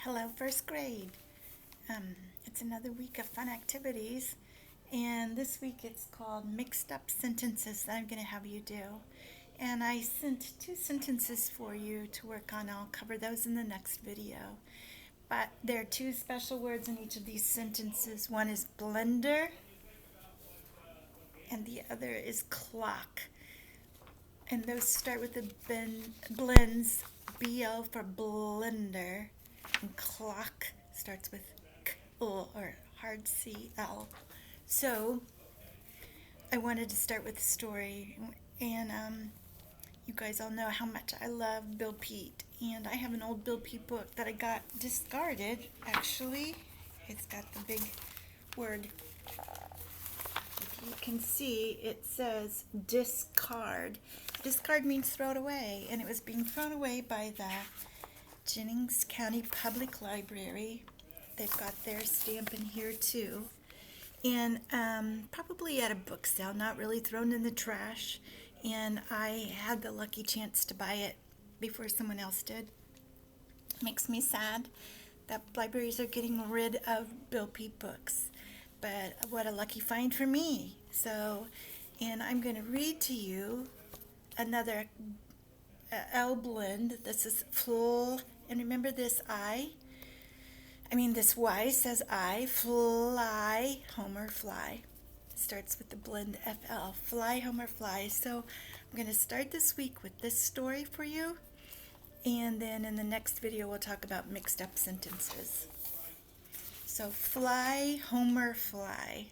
Hello, first grade. It's another week of fun activities, and this week it's called Mixed Up Sentences that I'm going to have you do. And I sent two sentences for you to work on. I'll cover those in the next video. But there are two special words in each of these sentences. One is blender, and the other is clock. And those start with the blends, BL for blender, and clock starts with K-L or hard CL. So I wanted to start with a story, and you guys all know how much I love Bill Peet, and I have an old Bill Peet book that I got discarded, actually. It's got the big word. If you can see, it says discard. Discard means throw it away, and it was being thrown away by the Jennings County Public Library. They've got their stamp in here too. And probably at a book sale, not really thrown in the trash. And I had the lucky chance to buy it before someone else did. Makes me sad that libraries are getting rid of Bill Peet books. But what a lucky find for me. So, and I'm going to read to you another L blend. This is full, and remember this this Y says I, fly, Homer, fly. Starts with the blend FL, fly, Homer, fly. So I'm going to start this week with this story for you, and then in the next video we'll talk about mixed up sentences. So fly, Homer, fly.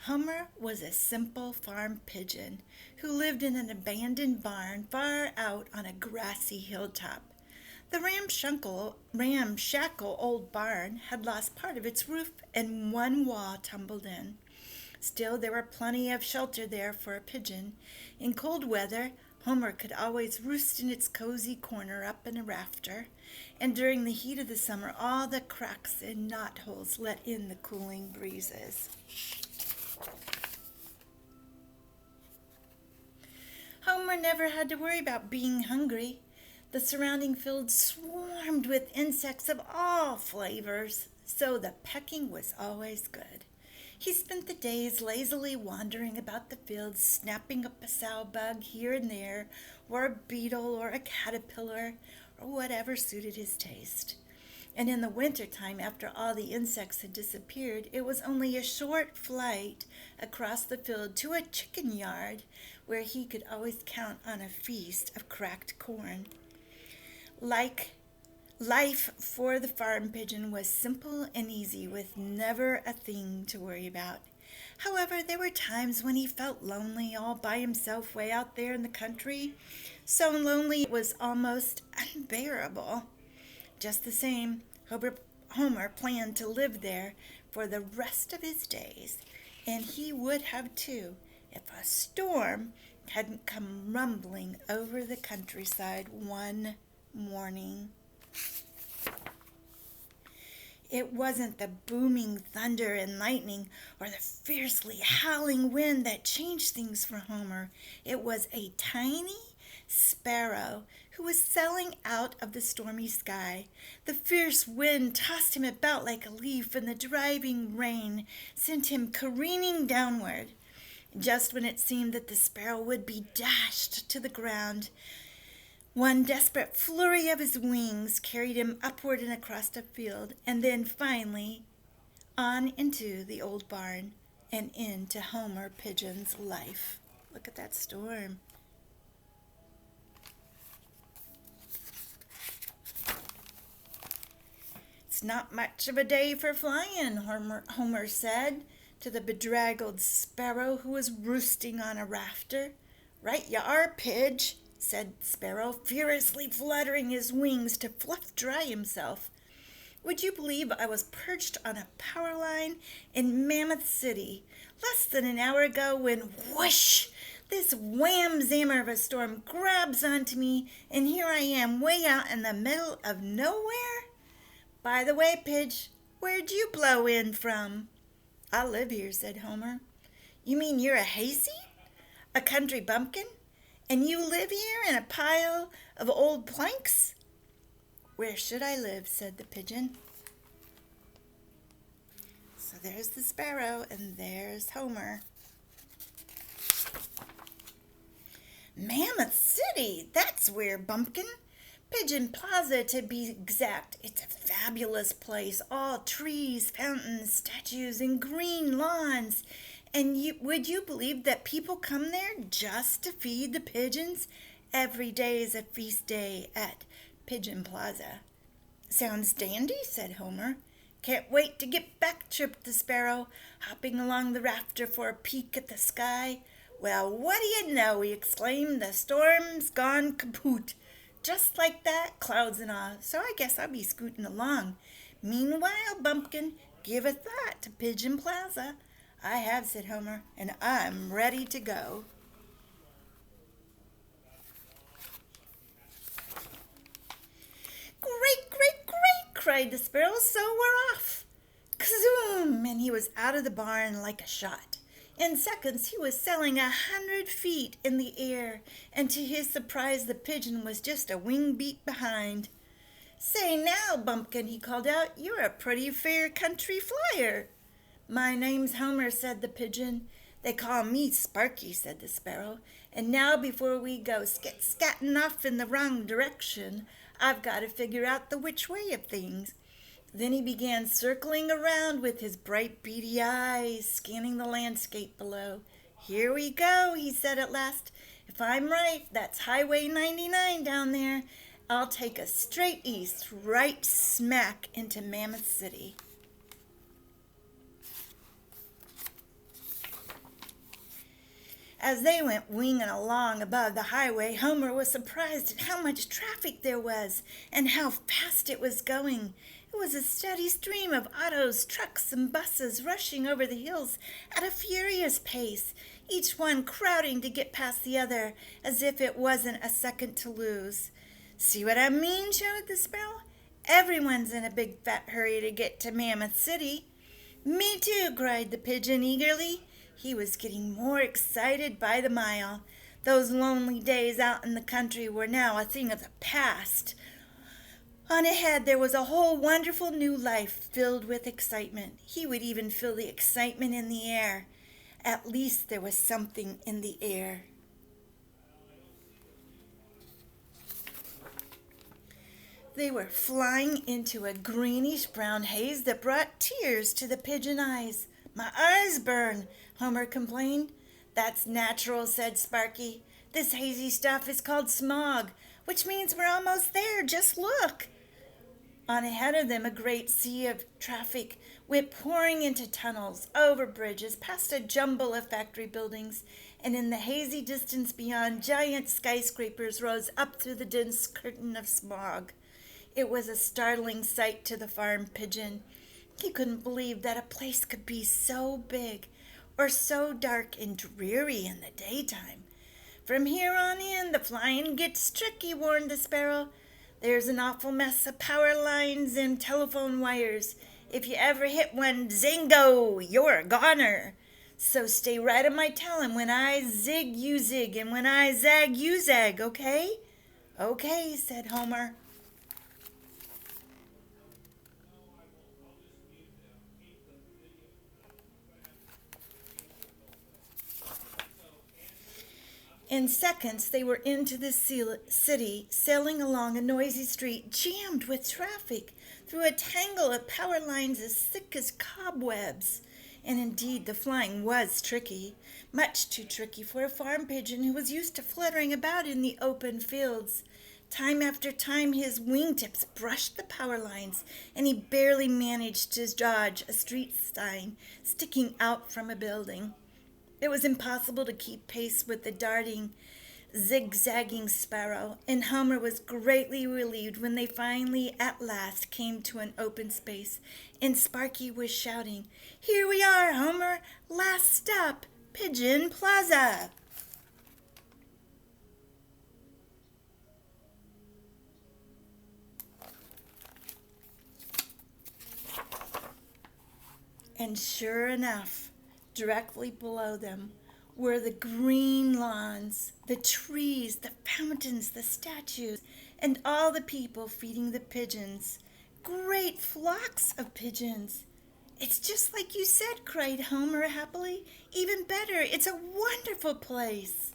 Homer was a simple farm pigeon who lived in an abandoned barn far out on a grassy hilltop. The ramshackle old barn had lost part of its roof and one wall tumbled in. Still, there were plenty of shelter there for a pigeon. In cold weather, Homer could always roost in its cozy corner up in a rafter, and during the heat of the summer, all the cracks and knotholes let in the cooling breezes. Homer never had to worry about being hungry. The surrounding fields swarmed with insects of all flavors, so the pecking was always good. He spent the days lazily wandering about the fields, snapping up a sow bug here and there, or a beetle or a caterpillar, or whatever suited his taste. And in the wintertime, after all the insects had disappeared, it was only a short flight across the field to a chicken yard, where he could always count on a feast of cracked corn. Life for the farm pigeon was simple and easy, with never a thing to worry about. However, there were times when he felt lonely all by himself way out there in the country, so lonely it was almost unbearable. Just the same, Homer planned to live there for the rest of his days, and he would have too if a storm hadn't come rumbling over the countryside one morning. It wasn't the booming thunder and lightning or the fiercely howling wind that changed things for Homer. It was a tiny sparrow who was sailing out of the stormy sky. The fierce wind tossed him about like a leaf, and the driving rain sent him careening downward. Just when it seemed that the sparrow would be dashed to the ground, one desperate flurry of his wings carried him upward and across the field, and then finally on into the old barn and into Homer Pigeon's life. Look at that storm. It's not much of a day for flying, Homer said to the bedraggled sparrow who was roosting on a rafter. Right you are, Pidge, said Sparrow, furiously fluttering his wings to fluff dry himself. Would you believe I was perched on a power line in Mammoth City less than an hour ago when, whoosh, this wham-zammer of a storm grabs onto me, and here I am way out in the middle of nowhere? By the way, Pidge, where'd you blow in from? I live here, said Homer. You mean you're a hayseed? A country bumpkin? And you live here in a pile of old planks? "Where should I live?" said the pigeon. So there's the sparrow, and there's Homer. Mammoth City, that's where, Bumpkin. Pigeon Plaza, to be exact. It's a fabulous place. All trees, fountains, statues, and green lawns. And would you believe that people come there just to feed the pigeons? Every day is a feast day at Pigeon Plaza. Sounds dandy, said Homer. Can't wait to get back, chirped the sparrow, hopping along the rafter for a peek at the sky. Well, what do you know, he exclaimed, the storm's gone kaput. Just like that, clouds and all, so I guess I'll be scooting along. Meanwhile, Bumpkin, give a thought to Pigeon Plaza. I have, said Homer, and I'm ready to go. Great, great, great, cried the sparrow, so we're off. Kazoom! And he was out of the barn like a shot. In seconds, he was sailing 100 feet in the air, and to his surprise, the pigeon was just a wing beat behind. Say now, Bumpkin, he called out, you're a pretty fair country flyer. My name's Homer, said the pigeon. They call me Sparky, said the sparrow. And now before we go scatting off in the wrong direction, I've got to figure out the which way of things. Then he began circling around with his bright beady eyes, scanning the landscape below. Here we go, he said at last. If I'm right, that's Highway 99 down there. I'll take us straight east, right smack into Mammoth City. As they went winging along above the highway, Homer was surprised at how much traffic there was and how fast it was going. It was a steady stream of autos, trucks, and buses rushing over the hills at a furious pace, each one crowding to get past the other as if it wasn't a second to lose. See what I mean? Shouted the sparrow. Everyone's in a big fat hurry to get to Mammoth City. Me too, cried the pigeon eagerly. He was getting more excited by the mile. Those lonely days out in the country were now a thing of the past. On ahead there was a whole wonderful new life filled with excitement. He would even feel the excitement in the air. At least there was something in the air. They were flying into a greenish-brown haze that brought tears to the pigeon eyes. My eyes burn, Homer complained. That's natural, said Sparky. This hazy stuff is called smog, which means we're almost there. Just look. On ahead of them, a great sea of traffic went pouring into tunnels, over bridges, past a jumble of factory buildings, and in the hazy distance beyond, giant skyscrapers rose up through the dense curtain of smog. It was a startling sight to the farm pigeon. He couldn't believe that a place could be so big or so dark and dreary in the daytime. From here on in, the flying gets tricky, warned the sparrow. There's an awful mess of power lines and telephone wires. If you ever hit one, zingo, you're a goner. So stay right on my tail, and when I zig, you zig, and when I zag, you zag, okay? Okay, said Homer. In seconds, they were into the city, sailing along a noisy street jammed with traffic, through a tangle of power lines as thick as cobwebs. And indeed, the flying was tricky, much too tricky for a farm pigeon who was used to fluttering about in the open fields. Time after time, his wingtips brushed the power lines, and he barely managed to dodge a street sign sticking out from a building. It was impossible to keep pace with the darting, zigzagging sparrow, and Homer was greatly relieved when they finally at last came to an open space, and Sparky was shouting, "Here we are, Homer! Last stop, Pigeon Plaza!" And sure enough, directly below them were the green lawns, the trees, the fountains, the statues, and all the people feeding the pigeons. Great flocks of pigeons. It's just like you said, cried Homer happily. Even better, it's a wonderful place.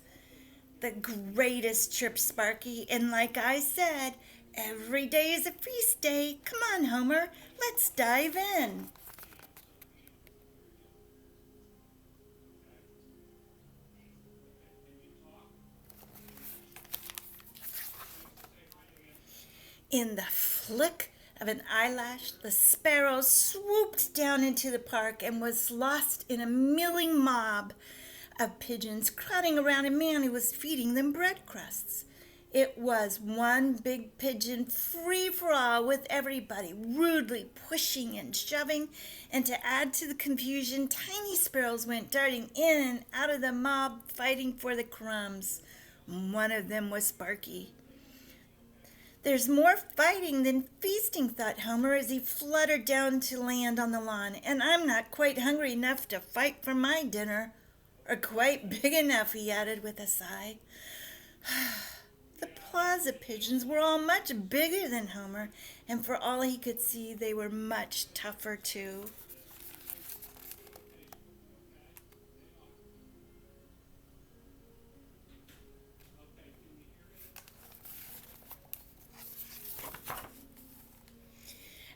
The greatest, chirped Sparky, and like I said, every day is a feast day. Come on, Homer, let's dive in. In the flick of an eyelash, the sparrow swooped down into the park and was lost in a milling mob of pigeons crowding around a man who was feeding them bread crusts. It was one big pigeon free-for-all with everybody rudely pushing and shoving, and to add to the confusion, tiny sparrows went darting in and out of the mob fighting for the crumbs. One of them was Sparky. There's more fighting than feasting, thought Homer as he fluttered down to land on the lawn, and I'm not quite hungry enough to fight for my dinner. Or quite big enough, he added with a sigh. The plaza pigeons were all much bigger than Homer, and for all he could see, they were much tougher too.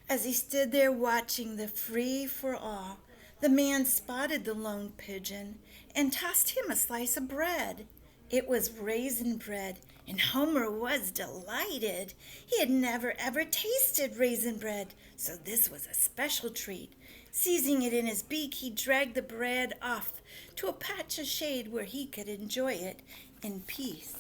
As he stood there watching the free-for-all, the man spotted the lone pigeon and tossed him a slice of bread. It was raisin bread, and Homer was delighted. He had never ever tasted raisin bread, so this was a special treat. Seizing it in his beak, he dragged the bread off to a patch of shade where he could enjoy it in peace.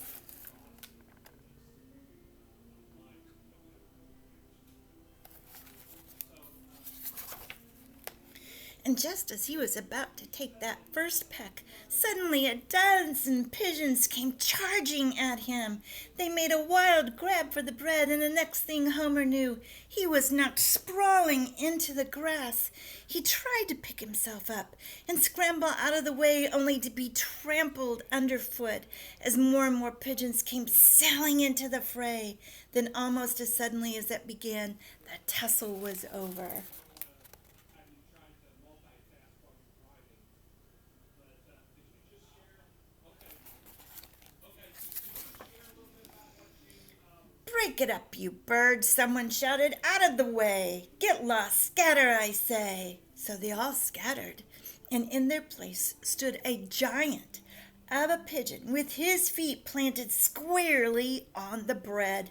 And just as he was about to take that first peck, suddenly a dozen pigeons came charging at him. They made a wild grab for the bread, and the next thing Homer knew, he was knocked sprawling into the grass. He tried to pick himself up and scramble out of the way, only to be trampled underfoot as more and more pigeons came sailing into the fray. Then almost as suddenly as it began, the tussle was over. Break it up, you birds, someone shouted. Out of the way. Get lost. Scatter, I say. So they all scattered, and in their place stood a giant of a pigeon with his feet planted squarely on the bread.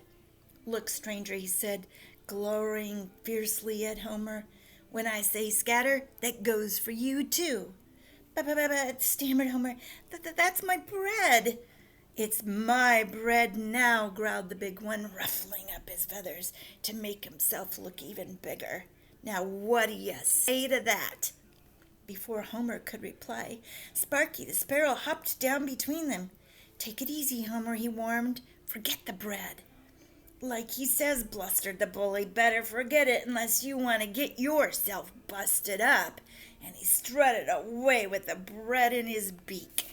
Look, stranger, he said, glowering fiercely at Homer. When I say scatter, that goes for you, too. But, stammered Homer, that's my bread. It's my bread now, growled the big one, ruffling up his feathers to make himself look even bigger. Now what do you say to that? Before Homer could reply, Sparky the sparrow hopped down between them. Take it easy, Homer, he warned. Forget the bread. Like he says, blustered the bully, better forget it unless you want to get yourself busted up. And he strutted away with the bread in his beak.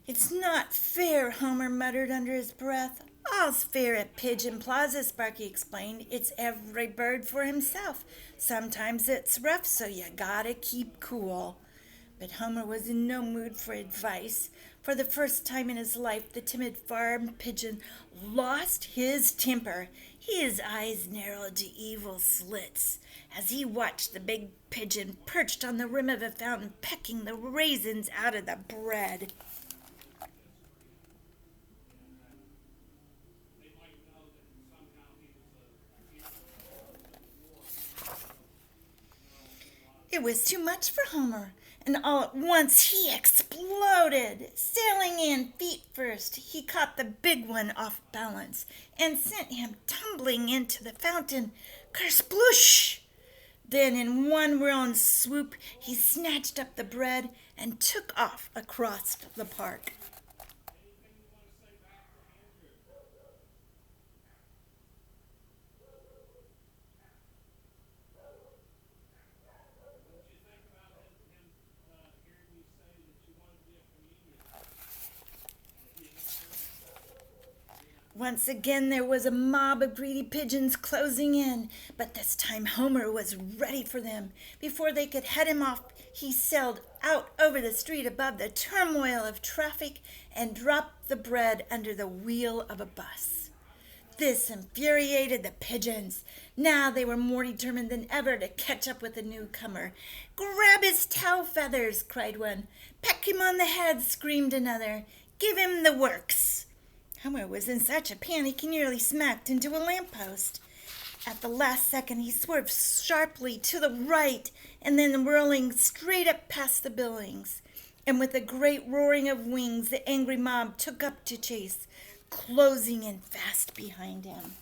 It's not fair, Homer muttered under his breath. All's fair at Pigeon Plaza, Sparky explained. It's every bird for himself. Sometimes it's rough, so you gotta keep cool. But Homer was in no mood for advice. For the first time in his life, the timid farm pigeon lost his temper. His eyes narrowed to evil slits as he watched the big pigeon perched on the rim of a fountain pecking the raisins out of the bread. It was too much for Homer, and all at once he exploded. Sailing in feet first, he caught the big one off balance and sent him tumbling into the fountain. Kersploosh! Then in one round swoop, he snatched up the bread and took off across the park. Once again there was a mob of greedy pigeons closing in, but this time Homer was ready for them. Before they could head him off, he sailed out over the street above the turmoil of traffic and dropped the bread under the wheel of a bus. This infuriated the pigeons. Now they were more determined than ever to catch up with the newcomer. "Grab his tail feathers," cried one. "Peck him on the head," screamed another. "Give him the works." Homer was in such a panic he nearly smacked into a lamppost. At the last second he swerved sharply to the right and then whirling straight up past the buildings. And with a great roaring of wings the angry mob took up to chase, closing in fast behind him.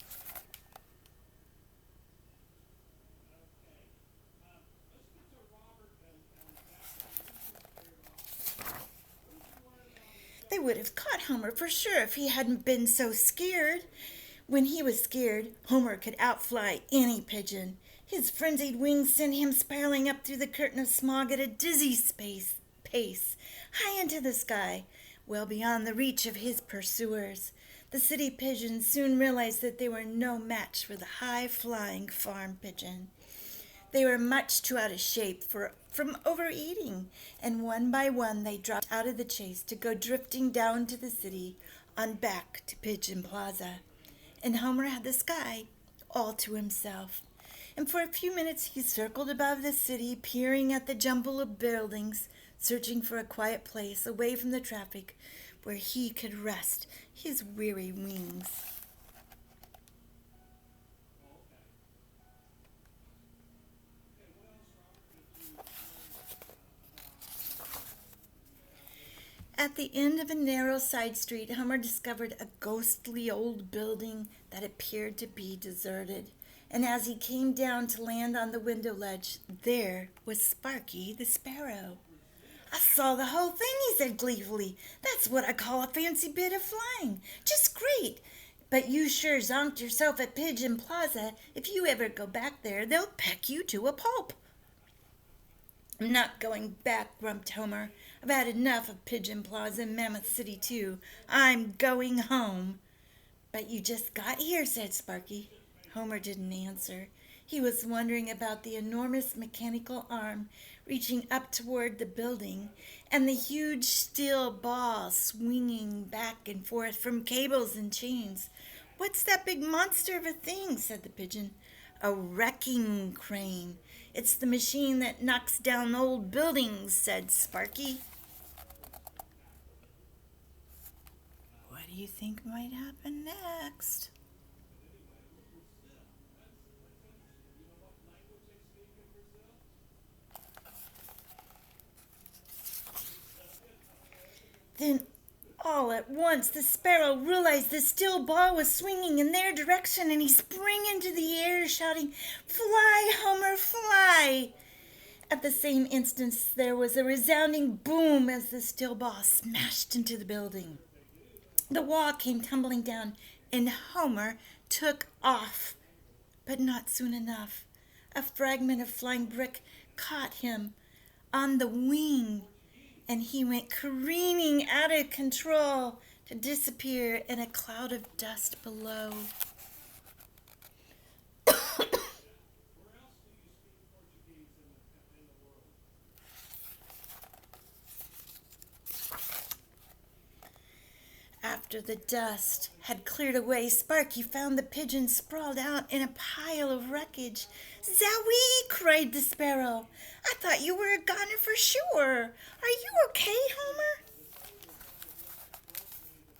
They would have caught Homer for sure if he hadn't been so scared. When he was scared, Homer could outfly any pigeon. His frenzied wings sent him spiraling up through the curtain of smog at a dizzy pace, high into the sky, well beyond the reach of his pursuers. The city pigeons soon realized that they were no match for the high-flying farm pigeon. They were much too out of shape from overeating, and one by one they dropped out of the chase to go drifting down to the city on back to Pigeon Plaza. And Homer had the sky all to himself. And for a few minutes he circled above the city, peering at the jumble of buildings, searching for a quiet place away from the traffic where he could rest his weary wings. At the end of a narrow side street, Homer discovered a ghostly old building that appeared to be deserted. And as he came down to land on the window ledge, there was Sparky the Sparrow. "I saw the whole thing," he said gleefully. "That's what I call a fancy bit of flying. Just great. But you sure zonked yourself at Pigeon Plaza. If you ever go back there, they'll peck you to a pulp." "I'm not going back," grumped Homer. "I've had enough of Pigeon Plaza and Mammoth City, too. I'm going home." "But you just got here," said Sparky. Homer didn't answer. He was wondering about the enormous mechanical arm reaching up toward the building and the huge steel ball swinging back and forth from cables and chains. "What's that big monster of a thing?" said the pigeon. "A wrecking crane. It's the machine that knocks down old buildings," said Sparky. What do you think might happen next? Then all at once the sparrow realized the steel ball was swinging in their direction, and he sprang into the air shouting, "Fly, Homer, fly!" At the same instant there was a resounding boom as the steel ball smashed into the building. The wall came tumbling down, and Homer took off. But not soon enough. A fragment of flying brick caught him on the wing, and he went careening out of control to disappear in a cloud of dust below. After the dust had cleared away, Sparky found the pigeon sprawled out in a pile of wreckage. "Zowie!" cried the sparrow. "I thought you were a goner for sure. Are you okay, Homer?"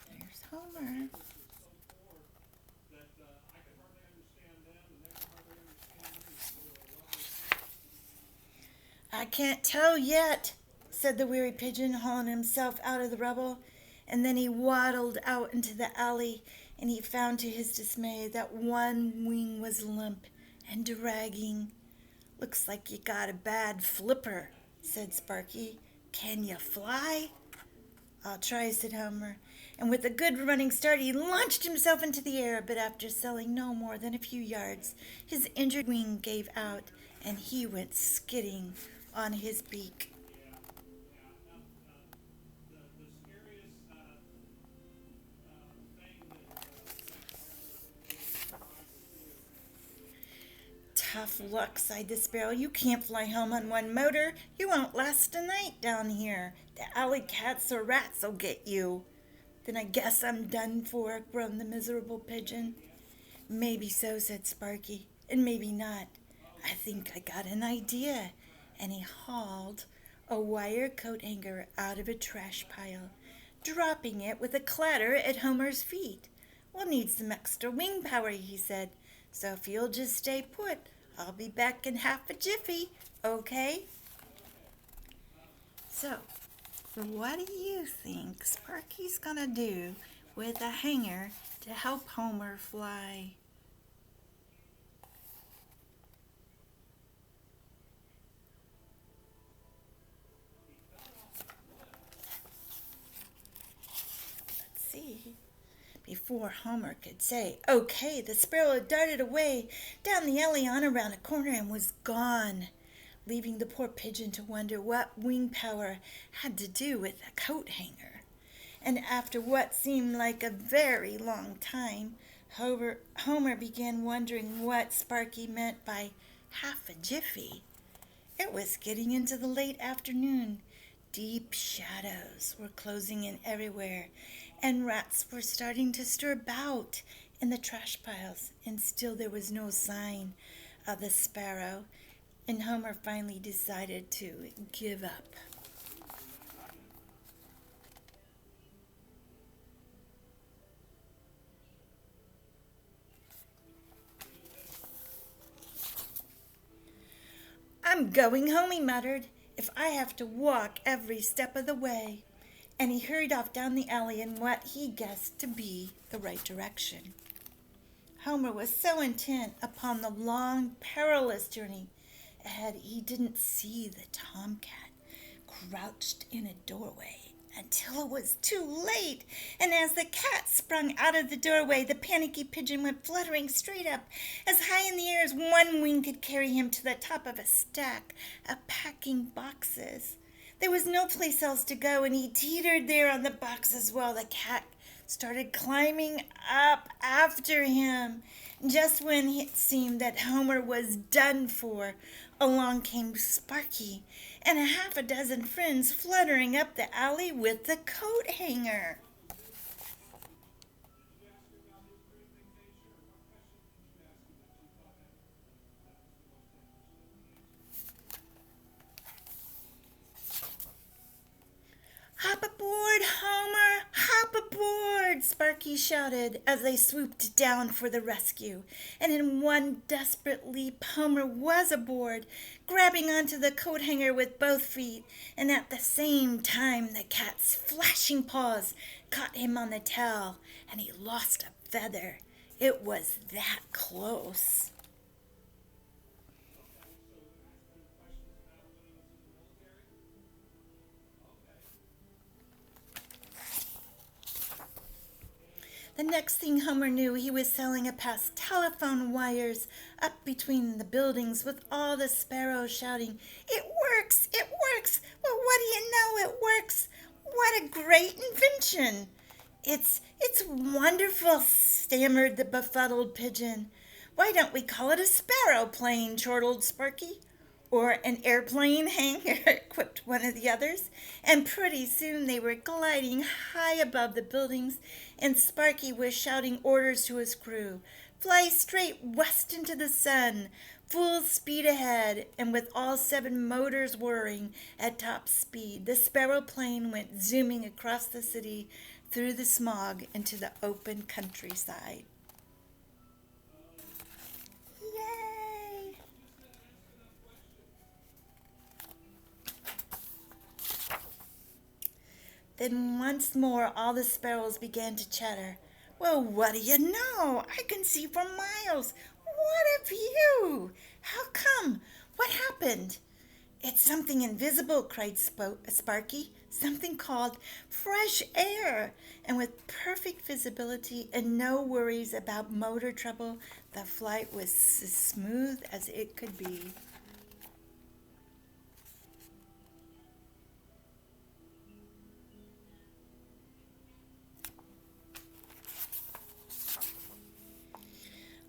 There's Homer. "I can't tell yet," said the weary pigeon, hauling himself out of the rubble. And then he waddled out into the alley, and he found to his dismay that one wing was limp and dragging. "Looks like you got a bad flipper," said Sparky. "Can you fly?" "I'll try," said Homer. And with a good running start, he launched himself into the air, but after sailing no more than a few yards, his injured wing gave out, and he went skidding on his beak. tough luck, sighed the sparrow. You can't fly home on one motor. You won't last a night down here. The alley cats or rats'll get you. Then I guess I'm done for, groaned the miserable pigeon. Maybe so, said Sparky, and maybe not. I think I got an idea. And he hauled a wire coat hanger out of a trash pile, dropping it with a clatter at Homer's feet. We'll need some extra wing power, he said. So if you'll just stay put, I'll be back in half a jiffy, okay? So, what do you think Sparky's gonna do with a hanger to help Homer fly? Let's see. Before Homer could say, okay, the sparrow had darted away down the alley on around a corner and was gone, leaving the poor pigeon to wonder what wing power had to do with a coat hanger. And after what seemed like a very long time, Homer began wondering what Sparky meant by half a jiffy. It was getting into the late afternoon. Deep shadows were closing in everywhere, and rats were starting to stir about in the trash piles, and still there was no sign of the sparrow, and Homer finally decided to give up. I'm going home, he muttered, if I have to walk every step of the way. And he hurried off down the alley in what he guessed to be the right direction. Homer was so intent upon the long, perilous journey ahead he didn't see the tomcat crouched in a doorway until it was too late. And as the cat sprung out of the doorway, the panicky pigeon went fluttering straight up, as high in the air as one wing could carry him, to the top of a stack of packing boxes. There was no place else to go, and he teetered there on the boxes while the cat started climbing up after him. Just when it seemed that Homer was done for, along came Sparky and a half a dozen friends fluttering up the alley with the coat hanger. Hop aboard, Homer! Hop aboard! Sparky shouted as they swooped down for the rescue. And in one desperate leap, Homer was aboard, grabbing onto the coat hanger with both feet. And at the same time, the cat's flashing paws caught him on the tail, and he lost a feather. It was that close. The next thing Homer knew, he was sailing past telephone wires up between the buildings with all the sparrows shouting, "It works! It works! Well, what do you know? It works! What a great invention!" It's wonderful," stammered the befuddled pigeon. "Why don't we call it a sparrow plane?" chortled Sparky. "Or an airplane hangar," quipped one of the others. And pretty soon they were gliding high above the buildings, and Sparky was shouting orders to his crew. "Fly straight west into the sun, full speed ahead," and with all 7 motors whirring at top speed, the sparrow plane went zooming across the city through the smog into the open countryside. Yay! Then once more all the sparrows began to chatter. "Well, what do you know? I can see for miles. What a view! How come? What happened?" "It's something invisible," cried Sparky. "Something called fresh air." And with perfect visibility and no worries about motor trouble, the flight was as smooth as it could be.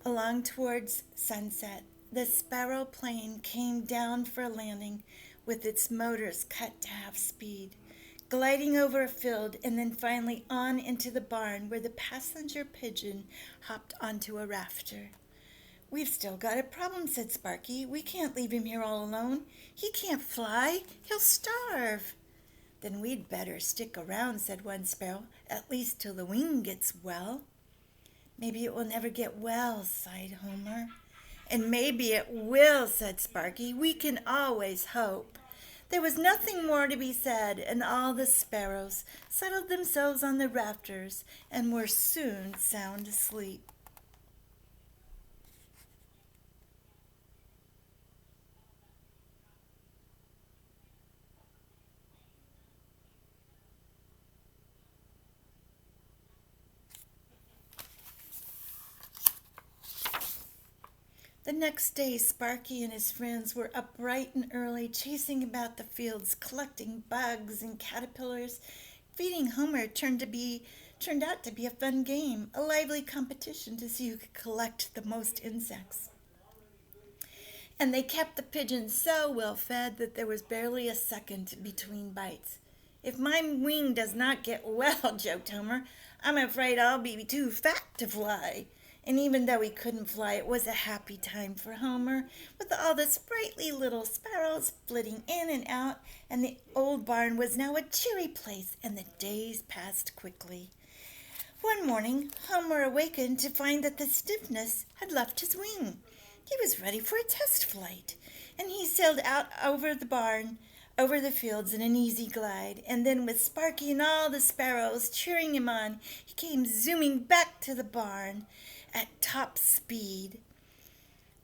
Along towards sunset, The Sparrow plane came down for a landing with its motors cut to half speed, gliding over a field and then finally on into the barn where the passenger pigeon hopped onto a rafter. "We've still got a problem," said Sparky. "We can't leave him here all alone. He can't fly. He'll starve." "Then we'd better stick around," said one sparrow, "at least till the wing gets well." "Maybe it will never get well," sighed Homer. "And maybe it will," said Sparky. "We can always hope." There was nothing more to be said, and all the sparrows settled themselves on the rafters and were soon sound asleep. The next day Sparky and his friends were up bright and early, chasing about the fields, collecting bugs and caterpillars. Feeding Homer turned out to be a fun game, a lively competition to see who could collect the most insects. And they kept the pigeons so well fed that there was barely a second between bites. "If my wing does not get well," joked Homer, "I'm afraid I'll be too fat to fly." And even though he couldn't fly, it was a happy time for Homer, with all the sprightly little sparrows flitting in and out, and the old barn was now a cheery place, and the days passed quickly. One morning Homer awakened to find that the stiffness had left his wing. He was ready for a test flight, and he sailed out over the barn, over the fields in an easy glide, and then with Sparky and all the sparrows cheering him on, he came zooming back to the barn at top speed.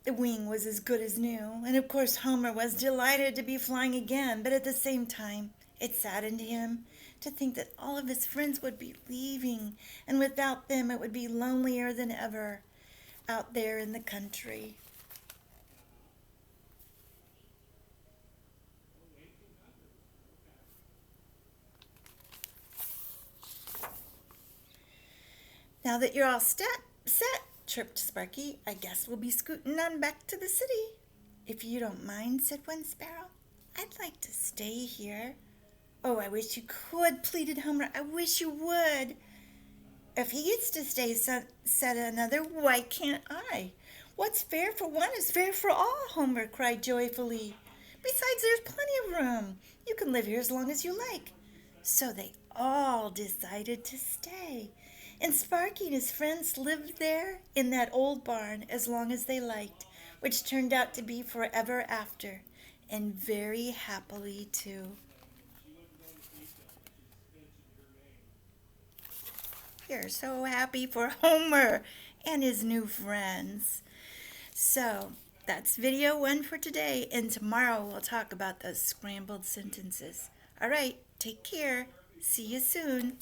The wing was as good as new, and of course Homer was delighted to be flying again, but at the same time it saddened him to think that all of his friends would be leaving, and without them it would be lonelier than ever out there in the country. "Now that you're all set," chirped Sparky, "I guess we'll be scooting on back to the city." "If you don't mind," said one sparrow, "I'd like to stay here." "Oh, I wish you could," pleaded Homer. "I wish you would." "If he gets to stay," said another, "why can't I?" "What's fair for one is fair for all," Homer cried joyfully. "Besides, there's plenty of room. You can live here as long as you like." So they all decided to stay, and Sparky and his friends lived there in that old barn as long as they liked, which turned out to be forever after, and very happily too. You're so happy for Homer and his new friends. So that's video one for today, and tomorrow we'll talk about those scrambled sentences. All right, take care. See you soon.